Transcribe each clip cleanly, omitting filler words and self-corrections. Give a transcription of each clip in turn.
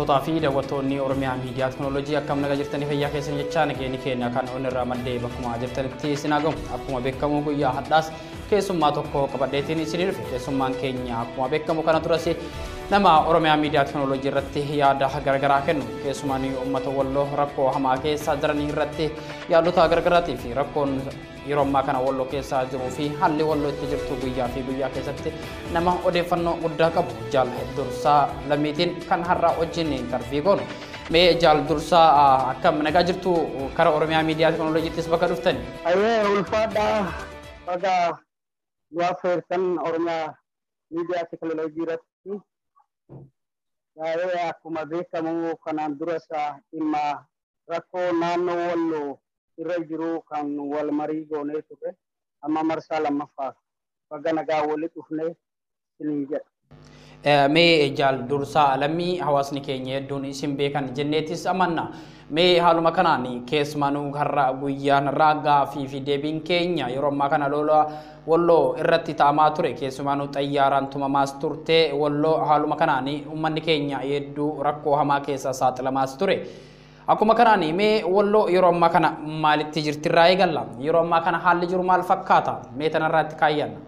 Hordoftoota fi daawwattoonni Oromiyaa Miidiyaa Teknooloojii akkam nagaa jirtanii fayyaa keessan jechaa nageenyi keenya kan onirraa maddee bakkuma jirtanitti isin hagamu. Akkuma beekamu guyyaa hadhaas keessummaa tokko qabadheetiin isin dhufe. Keessummaan keenya akkuma beekamu kana duras nama Oromiyaa Miidiyaa Teknooloojii irratti yaada garagaraa kennu. Keessumaan uummata Walloo rakkoo hamaa keessa jiran irratti yaadota garagaraatiif fi rakkoon yeroo ammaa kana Walloo keessa jiruu fi haalli Walloo itti jirtu guyyaa keessatti nama odeeffannoo guddaa qabu Jaal Dursaa Lammiitiin kan har'a wajjin interview goonu. Mee Jaal Dursaa akkam nagaa jirtu kara Oromiyaa Miidiyaa Teknooloojiittis bakka dhuftani? Ayyee ulfaadhaa baga waafeertan Oromiyaa Miidiyaa Teknooloojii irratti akkuma beekamu kanaan duras dhimma rakkoo naannoo Walloo irra jiru kan wal marii goonee ture amma marsaa lammaffaa baga nagaa walitti dhufnee isiniin jedha. Mee Jaal Dursaa Lammii hawaasni keenya hedduun isin beekan jenneetis amanna. Mee haaluma kanaan keessumaanuu har'a guyyaan raagaa fi deebiin keenya yeroo ammaa kana lola Walloo irratti taamaa ture keessumaanuu xayyaaraan tumamaas turte Walloo haaluma kanaan uummanni keenya hedduu rakkoo hamaa keessa saaxilamaas ture. Akkuma kanaan mee Walloo yeroo ammaa kana maalitti jirti irraa eegalla? Yeroo ammaa kana haalli jiru maal fakkaata? Mee tanarraatti kaayyanna.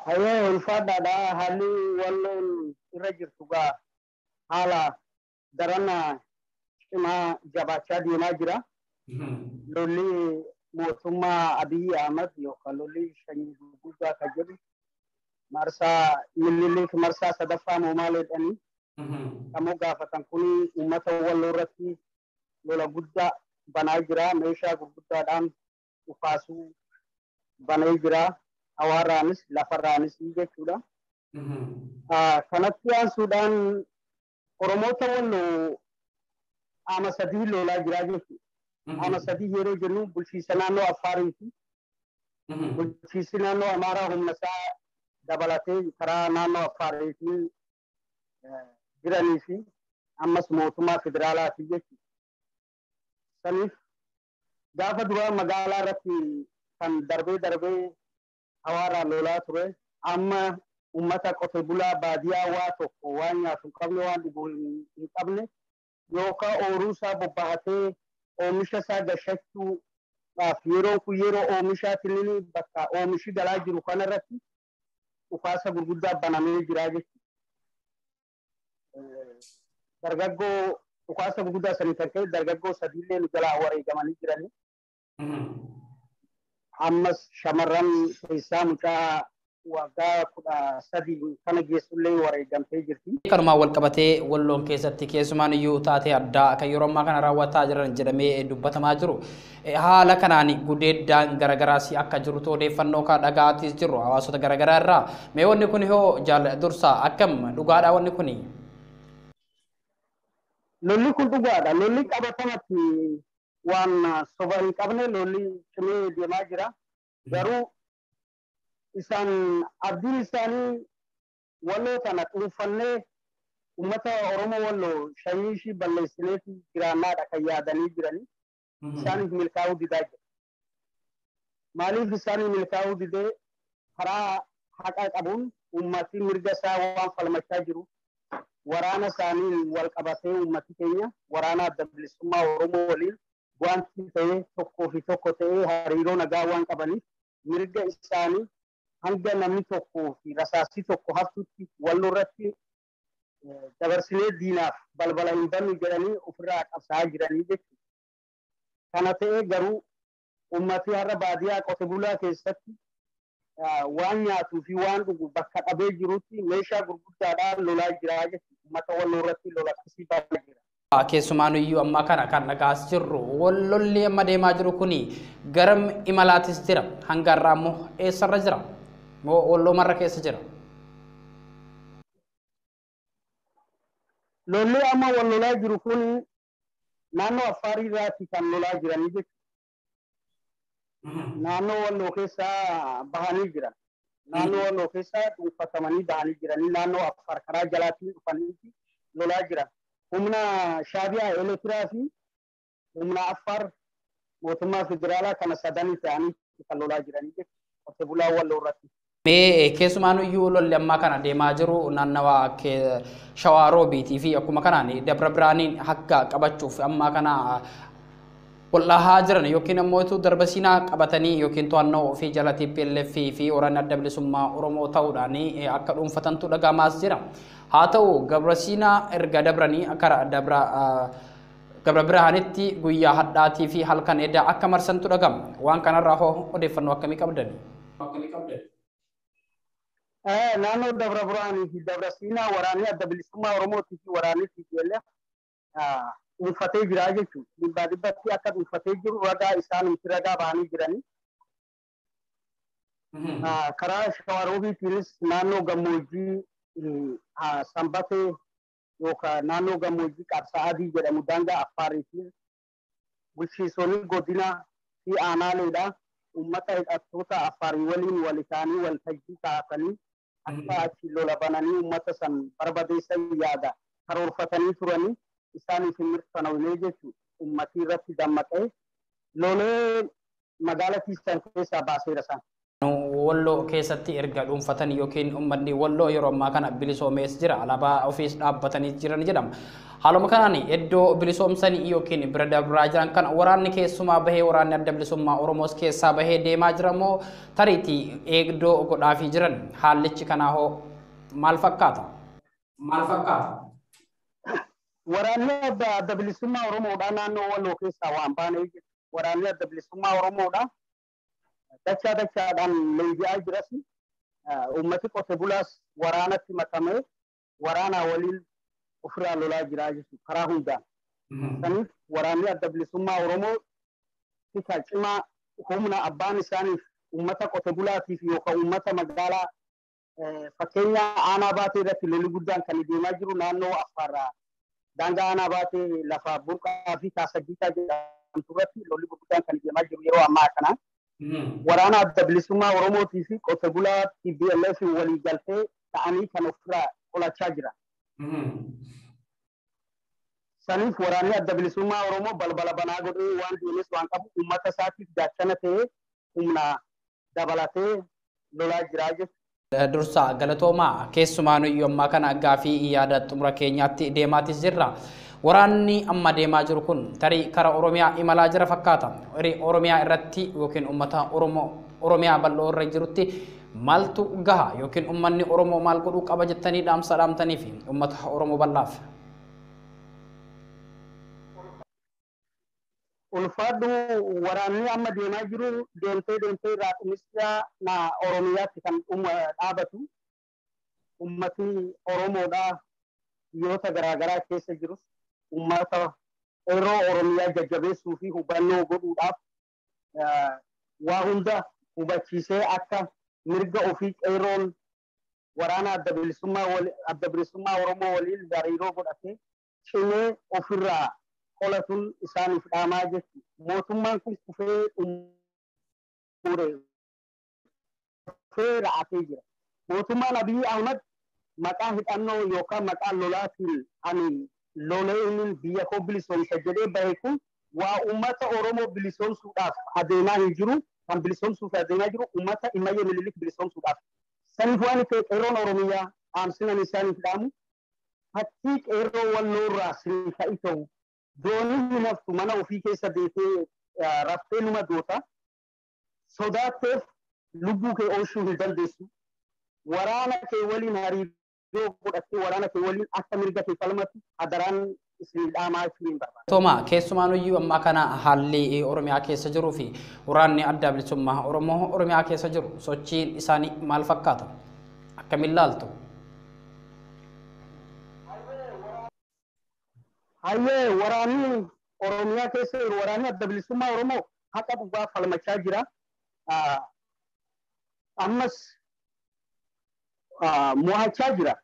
Ayyee ulfaadhaadha haalli Walloon irra jirtu gaa haala daran cimaa jabaachaa deemaa jira. Lolli mootummaa Abiy Ahmed yookaan lolli sanyii gurguddaa kan jedhu marsaa sadaffaa moomaaleedhanii ammoo gaafatan kun uummata Walloo irratti lola guddaa banaa jira. Meeshaa gurguddaadhaan dhukaasuu banee jira. Hawaaraanis lafarraanis jechuudha. Kanatti aansuudhaan Oromoota Walloo ama sadii lolaa jira jechuudha. Ama sadii yeroo jennu bulchiinsa naannoo Affaarii fi bulchiinsi naannoo Amaaraa humna isaa dabalatee karaa naannoo Affaariitiin jiranii fi ammas mootummaa federaalaati jechuudha. Saniif gaafa duraa magaalaa irratti kan darbee hawaaraan lolaa ture. Amma uummata qote bulaa baadiyyaa waa tokko waan nyaatu hin qabne waan dhugu hin qabne yookaan ooyiruu isaa bobbaatee oomisha isaa gashachuudhaaf yeroo kun yeroo oomishaatiin bakka oomishi galaa jiru kanarratti dhukaasa gurguddaa banamee jira jechuudha. Dargaggoo dhukaasa gurguddaa sanii kan ka'e dargaggoo sadiillee nu jalaa wareegamanii jiranii. Ammas shamarran keessaa mucaa waggaa 13 kana geessullee wareegamtee jirti. Kanumaan wal qabatee Walloon keessatti keessumaan iyyuu taatee addaa kan yeroo ammaa kana raawwataa jiran jedhamee dubbatamaa jiru. Haala kanaan gudeeddaan garagaraas akka jirutu odeeffannoo kan dhaga'aatis jiru hawaasota garagaraa irraa. Mee wanni kun hoo Jaal Dursaa akkam dhugaadha wanni kuni? Lolli kun dhugaadha. Lolli qabatamatti waan soba hin qabne lolli cimee deemaa jira. Garuu isaan abdiin isaanii Walloo kana dhuunfannee uummata Oromoo Walloo sanyii ishii balleessineeti jiraannaadha kan yaadanii jiranii. Isaaniif milkaa'uu didaa jira. Maaliif isaanii milkaa'uu didee karaa haqaa qabuun uummati mirga isaa waan falmachaa jiru. Waraana isaanii wal qabatee uummati keenya waraana adda bilisummaa Oromoo waliin wanti ta'ee tokko ta'ee hariiroo nagaa waan qabaniif mirga isaanii hanga namni tokkoo fi rasaasii tokko haftutti Walloo irratti dabarsinee diinaaf balbala hin bannu jedhanii ofirraa qabsaa'aa jiranii jechuudha. Kana ta'ee garuu uummati har'a baadiyyaa qote bulaa keessatti waan nyaatuu fi waan dhugu bakka dhabee jirutti meeshaa gurguddaadhaan lolaa jira jechuudha. Uummata Walloo irratti lola akkasii baay'ee jira. Keessumaan iyyuu amma kana kan dhagaas jirru Wallolli amma deemaa jiru kuni garam imalaatis jira hanga irraa immoo eessarra jira moo Walloo marra keessa jira? Lolli amma wal lolaa jiru kun naannoo Affaarii irraati kan lolaa jiranii jechuudha. Naannoo Walloo keessaa bahanii jiran. Naannoo Walloo keessaa dhuunfatamanii bahanii jiranii naannoo Affaar karaa jalaatiin dhufanii lolaa jiran. Humna Shaabiyaa Elektiraa fi humna Affaar mootummaa federaalaa kana sadanii ta'anii kan lolaa jiranii jechuudha. Qote bulaa Walloo irratti. Mee keessumaan iyyuu lolli ammaa kana deemaa jiru naannawaa Shawaa Roobiitii fi akkuma kanaan Dabra Biraaniin akka qabachuuf ammaa kana wal'aahaa jiran yookiin ammoo darba siinaa qabatanii yookiin to'annoo ofii jala TPLF fi waraana adda bilisummaa Oromoo ta'uudhaan akka dhuunfatantu dhagamaas jira. Haa ta'u Gabra Siinaa erga dabranii akka Gabra Biraanitti guyyaa hadhaatii fi halkan edaa akka marsantu dhagama. Waan kanarraa hoo odeeffannoo akkamii qabdani? Naannoo Dabra Biraanii fi Dabra Siinaa waraanni adda bilisummaa Oromootii fi waraanni TPLF dhuunfatee jira jechuudha. Dhibbaa dhibbatti akka dhuunfatee jiru ragaa isaan ragaa bahanii jiranii. Karaa Shawaa Roobiitiinis naannoo gammoojjii Sanbatee yookaan naannoo gammoojjii Qabsaa'adii jedhamu daangaa Affaarii fi bulchiisonni godina fi aanaaleedha. Uummata hidhattoota Affaarii waliin wal isaanii waltajjii taasisanii akka achi lola bananii uummata san barbadeessan yaada karoorfatanii turanii isaaniif mirkanaa'ee jechuudha. Uummatii irratti dammaqee lolee magaalaa Tiistan keessaa baaseera san. Walloo keessatti erga dhuunfatan yookiin uummanni Walloo yeroo ammaa kana bilisoomees jira. Alaabaa ofiis dhaabbatanii jiran jedhama. Haaluma kanaan iddoo bilisoomsanii yookiin bira dabraa jiran kan waraanni keessumaa bahee waraanni adda bilisummaa Oromoos keessaa bahee deemaa jira moo tariitii eegdoo godhaafii jiran haallichi kanaa hoo maal fakkaata? Waraanni adda bilisummaa Oromoodhaa naannoo Walloo keessaa waan baanee jiru. Waraanni adda bilisummaa Oromoodhaa dachaadhaan leenji'aa jiras. Uummati qote bulaas waraanatti makamee waraanaa waliin ofirraa lolaa jiraa jechuudha karaa hundaan. Saniif waraanni adda bilisummaa Oromoo tika cimaa humna abbaan isaaniif uummata qote bulaatiif yookaan uummata magaalaa fakkeenya aanaa baatee irratti lolli guddaan kan deemaa jiru naannoo Affaarraa daangaa aanaa baatee lafa burqaa fi kaasaggiitaa jedhamtu irratti lolli guddaan kan deemaa jiru yeroo ammaa kana. Waraana adda bilisummaa Oromootii fi qote bulaa TPLF walii galtee ta'anii kan ofirraa qolachaa jiran. Saniif waraanni adda bilisummaa Oromoo balbala banaa godhee waan deemes waan qabu uummata isaatiif gaachana ta'ee humna dabalatee lolaa jiraa jechuudha. Dursa galatoomaa keessumaan iyyuu ammaa kana gaafii yaada xumura keenyaatti deemaatis jirra. Waraanni amma deemaa jiru kun tarii karaa Oromiyaa imalaa jira fakkaata. Oromiyaa irratti yookiin uummata Oromiyaa bal'oo irra jirutti maaltu gaha yookiin uummanni Oromoo maal godhuu qaba jettanii dhaamsa dhaamtanii fi uummata Oromoo bal'aaf? Ulfaadhu waraanni amma deemaa jiru deemtee raaqumsiyaa na Oromiyaatti kan dhaabatu. Uummatni Oromoodhaa biyyoota garaagaraa keessa jirus uummata yeroo Oromiyaa jajjabeessuu fi hubannoo godhuudhaaf waa hunda hubachiisee akka mirga ofii qeerroon waraana adda bilisummaa Oromoo waliin hariiroo godhatee cimee ofirraa qolatuun isaaniif dhaamaa jechuudha. Mootummaan kun kufee ra'atee jira. Mootummaan Abiy Ahmad maqaa hidhannoo yookaan maqaa lolaatiin ani lolee inni biyya koo bilisoomsa jedhee bahe kun waa uummata Oromoo bilisoomsuudhaaf adeemaa hin jiru. Kan bilisoomsuuf adeemaa jiru uummata Immayyee Minilik bilisoomsuudhaaf. Saniif waan ta'e qeerroon Oromiyaa dhaamsinan isaaniif dhaamu fakkii qeerroo Walloo irraa siin ka'i ta'u doonii hin haftu mana ofii keessa deetee raftee numa doota sodaatteef lubbuu kee oolchuu hin dandeessu. Waraana kee waliin hariiroo godhattee waraana kee waliin akka mirga kee falmatu adaraan isin dhaamaa hin barbaadu. Toma keessumaan iyyuu ammaa kana haalli Oromiyaa keessa jiruu fi waraanni adda bilisummaa Oromoo Oromiyaa keessa jiru sochiin isaanii maal fakkaata? Akkamiin ilaaltu? Hayyee waraanni Oromiyaa keessa jiru waraanni adda bilisummaa Oromoo haqa dhugaa falmachaa jira. Ammas mo'achaa jira.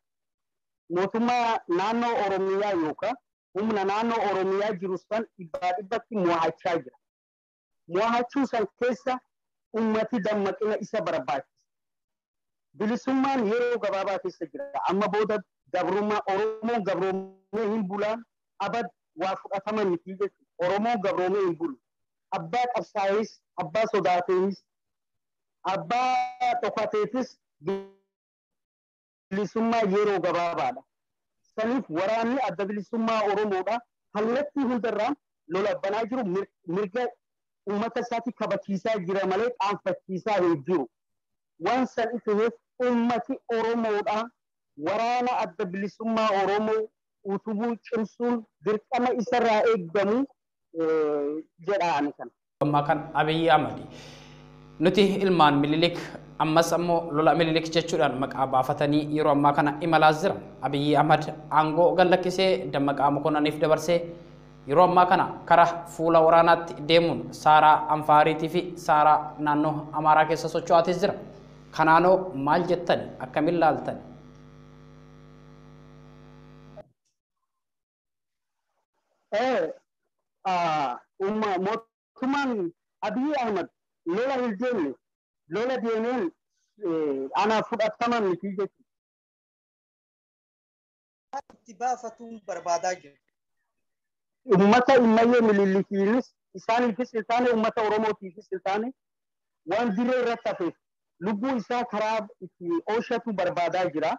Mootummaa naannoo Oromiyaa yookaan humna naannoo Oromiyaa jiru san dhibbaa dhibbatti mo'achaa jira. Mo'achuu san keessa ummati dammaqina isa barbaachisa. Bilisummaan yeroo gabaabaa keessa jira. Amma booda gabrummaa Oromoon gabroomee hin bulaan abad waa fudhatama miti jechuudha. Oromoon gabroomee hin bulu. Abbaa qabsaa'ees, abbaa sodaatees, abbaa dhokateetis bilisummaa yeroo gabaabaadha. Saniif waraanni adda bilisummaa Oromoodha. Kallattii hundarraan lola banaa jiru mirga uummata isaatti kabachiisaa jira malee qaanfachiisaa hin jiru. Waan san ta'eef uummati Oromoodha. Waraana adda bilisummaa Oromoo utubuu cimsuun dirqama isarraa eeggamu jedhaani kana. Amma kan Abiy Ahmed nuti ilmaan Minilik ammas ammoo lola Minilik jechuudhaan maqaa baafatanii yeroo ammaa kana imalaa jira. Abiy Ahmed aangoo gallakkisee Dammaqaa Mokonniiniif dabarsee yeroo ammaa kana karaa fuula waraanaatti deemuun Saaraa Anfaariitii fi Saaraa naannoo Amaaraa keessa socho'aatii jira. Kanaanoo maal jettani akkamiin ilaaltani? Mootummaan Abiy Ahmed lola hin deemne lola deemeen ana fudhataman miti jechuudha. Itti baafatuun barbaadaa jiru. Uummata Immayyee Minilikiinis isaaniifis hin taane uummata Oromootiifis hin taane waan dirree irratti hafeef lubbuu isaa karaa itti oolchatu barbaadaa jira.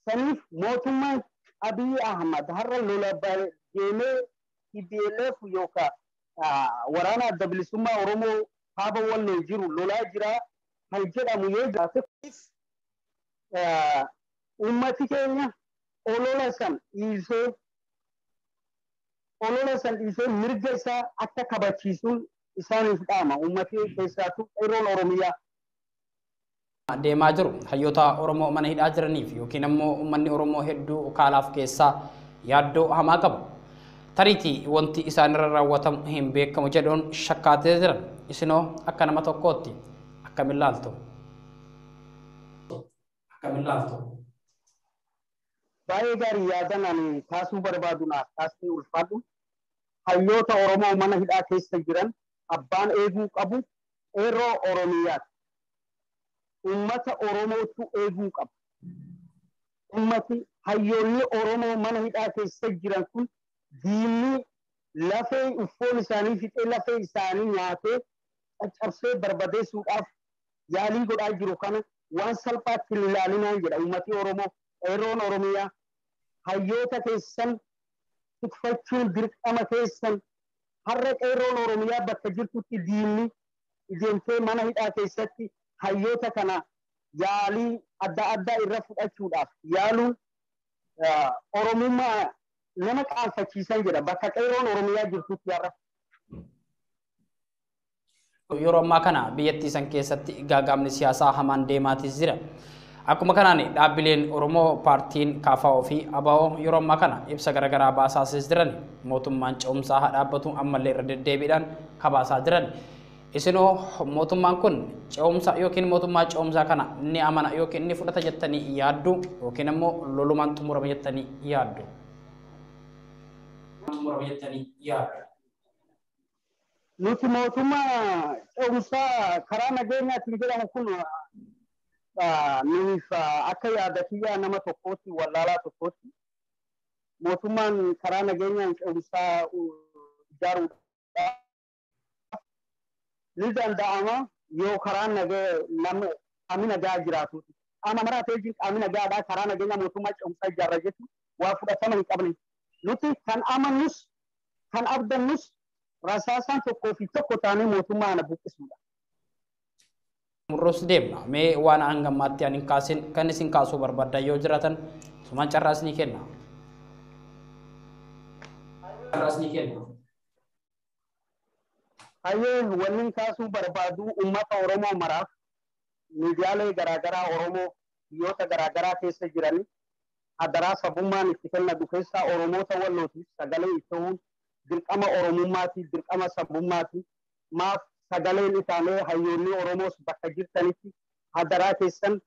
Saniif mootummaan Abiy Ahmed har'a lola deemee TPLF yookaan waraana adda bilisummaa Oromoo kaaba walloo jiru lolaa jira kan jedhamu yoo jiraate uummati keenya olola san dhiisee mirga isaa akka kabachiisuun isaaniif dhaama uummati keessaatu qeerroon Oromiyaa. Deemaa jiru hayyoota Oromoo mana hidhaa jiraniif yookiin ammoo uummanni Oromoo hedduu kaalaaf keessaa yaaddoo hamaa qaba. Tariitii wanti isaanirra raawwatamu hin beekamu jedhuun shakkaatee jiran isinoo akka nama tokkootti akkamiin ilaaltu? Baay'ee gaarii yaadan ani kaasuu barbaadu naaf kaasuu ulfaadhu. Hayyoota Oromoo mana hidhaa keessa jiran abbaan eeguu qabu qeerroo Oromiyaati. Uummata Oromootu eeguu qaba. Uummati hayyoonni Oromoo mana hidhaa keessa jiran kun diinni lafee uffoon isaanii fixee lafee isaanii nyaatee caccabsee barbadeessuudhaaf yaalii godhaa jiru kana waan salphaatti hin ilaalinaan jedha uummati Oromoo qeerroon Oromiyaa hayyoota keessan tikfachuun dirqama keessan har'a qeerroon Oromiyaa bakka jirtutti diinni ijeemtee mana hidhaa keessatti hayyoota kana yaalii adda addaa irra fudhachuudhaaf yaaluun Oromummaa nama qaanfachiisan jedha bakka qeerroon Oromiyaa jirtutti har'a. Yeroo ammaa kana biyyattii san keessatti gaagaamni siyaasaa hamaan deemaatis jira. Akkuma kanaan dhaabbileen Oromoo paartiin KFO fi ABO yeroo ammaa kana ibsa garaagaraa baasaas jiran mootummaan ce'umsaa haa dhaabbatu ammallee irra deddeebiidhaan kabaasaa jiran. Isinoo mootummaan kun ce'umsa yookiin mootummaa ce'umsaa kana ni amana yookiin ni fudhata jettanii yaaddu yookiin ammoo lolumaan xumurama jettanii yaaddu? Nuti mootummaa ce'umsaa karaa nageenyaatiin jedhamu kun nuuf akka yaada kiyyaa nama tokkootti wallaalaa tokkootti mootummaan karaa nageenyaan ce'umsaa ijaaruudhaaf ni danda'ama yoo karaa qaamni nagaa jiraatuuti. Qaama maraatee jiru qaamni nagaadhaa karaa nageenya mootummaa ce'umsaa ijaarra jechuun waa fudhatama hin qabne. Nuti kan amannus kan abdannus rasaasaan tokkoo fi tokko taanee mootummaa ana buqqisuudha. Murroos deemna mee waan hangammaatti ani kaasin kan isin kaasuu barbaadan yoo jiraatan sumaan carraas ni kenna. Hayyee wanni kaasuu barbaadu uummata Oromoo maraaf miidiyaalee garaagaraa Oromoo biyyoota garaagaraa keessa jiran hadaraa sabummaan itti kennadu keessaa Oromoota wallootiif sagalee ta'uun dirqama Oromummaati dirqama sabummaati maaf sagaleen isaanii hayyoonni Oromoos bakka jirtanitti hadaraa keessan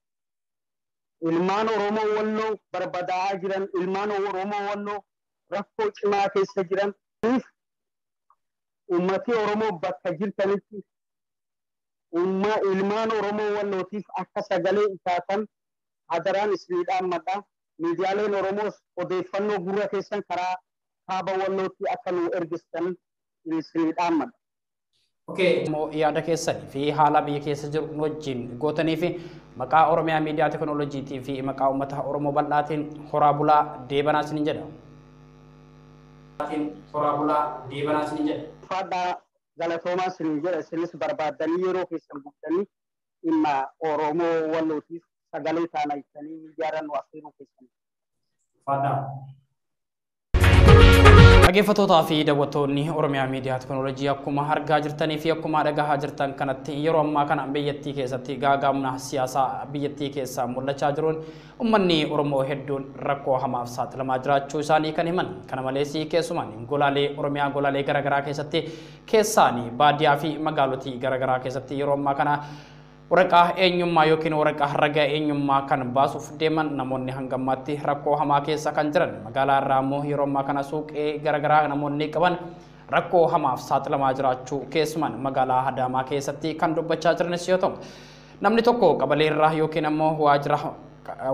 ilmaan Oromoo walloo barbadaa'aa jiran ilmaan Oromoo walloo rakkoo cimaa keessa jiran ummati Oromoo bakka jirtanitti ilmaan Oromoo wallootiif akka sagalee isaatan hadaraan isiniidhaan madhaa miidiyaaleen Oromoos odeeffannoo gurra keessan karaa kaaba wallootti akka nu ergistan isiniidhaan madha. Mo yaada keessanii fi haala biyya keessa jiru wajjin gootanii fi maqaa Oromiyaa Miidiyaa Teknooloojiitii fi maqaa uummata Oromoo bal'aatiin horaa bulaa deebanaa isiniin jedha. Horaa bulaa deebanaa isiniin jedha. Fadhaa galatoomaa isiniin jedha isinis barbaadanii yeroo keessan guutanii dhimma Oromoo Wallootiif sagalee taana ibsanii miidiyaadhaan nu affeeruu keessan. Fadhaa. Dhaggeeffattootaa fi daawwattoonni Oromiyaa Miidiyaa Teknooloojii akkuma argaa jirtanii fi akkuma dhagahaa jirtan kanatti yeroo ammaa kana biyyattii keessatti gaaga'amna siyaasaa biyyattii keessaa mul'achaa jiruun uummanni Oromoo hedduun rakkoo hamaaf saaxilamaa jiraachuu isaanii kan himan. Kana malees keessumaan golaalee Oromiyaa golaalee garaagaraa keessatti keessaanii baadiyyaa fi magaalotii garaagaraa keessatti yeroo ammaa kana waraqaa eenyummaa yookiin waraqaa ragaa eenyummaa kan baasuuf deeman namoonni hangammaatti rakkoo hamaa keessa kan jiran. Magaalaa irraa immoo yeroo ammaa kana suuqee garaagaraa namoonni qaban rakkoo hamaaf saaxilamaa jiraachuu keessumaan magaalaa Adaamaa keessatti kan dubbachaa jiranis yoo ta'u, namni tokko qabalee irraa yookiin ammoo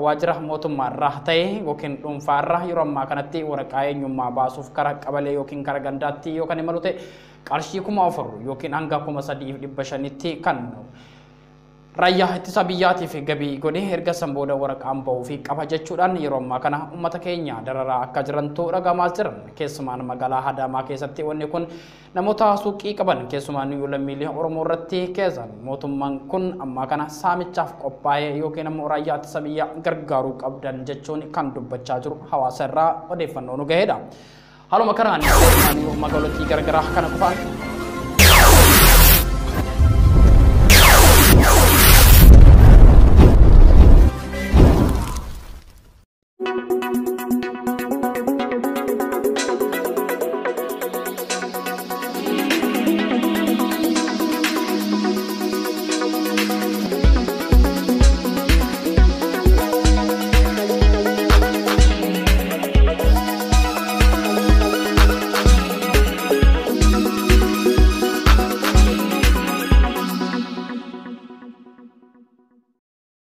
waajjira mootummaa irraa ta'e yookiin dhuunfaa irraa yeroo ammaa kanatti waraqaa eenyummaa baasuuf karaa qabalee yookiin karaa gandaatti yookaan imalu ta'e qarshii 4,000 yookiin hanga 3,500tti kan raayyaa ittisa biyyaatiif gabii godhee erga sanbooda waraqaan bahuu fi qaba jechuudhaan yeroo ammaa kana uummata keenya dararaa akka jirantu dhagahamaa jiran. Keessumaan magaalaa Adaamaa keessatti wanni kun namoota suuqii qaban keessumaan lammiilee Oromoo irratti keessan mootummaan kun ammaa kana saamichaaf qophaa'ee yookiin ammoo raayyaa ittisa biyyaa gargaaruu qabdan jechuun kan dubbachaa jiru hawaasa irraa odeeffannoo nu gahedha. Haaluma kanaan magaalottii garaagaraa kana qofaan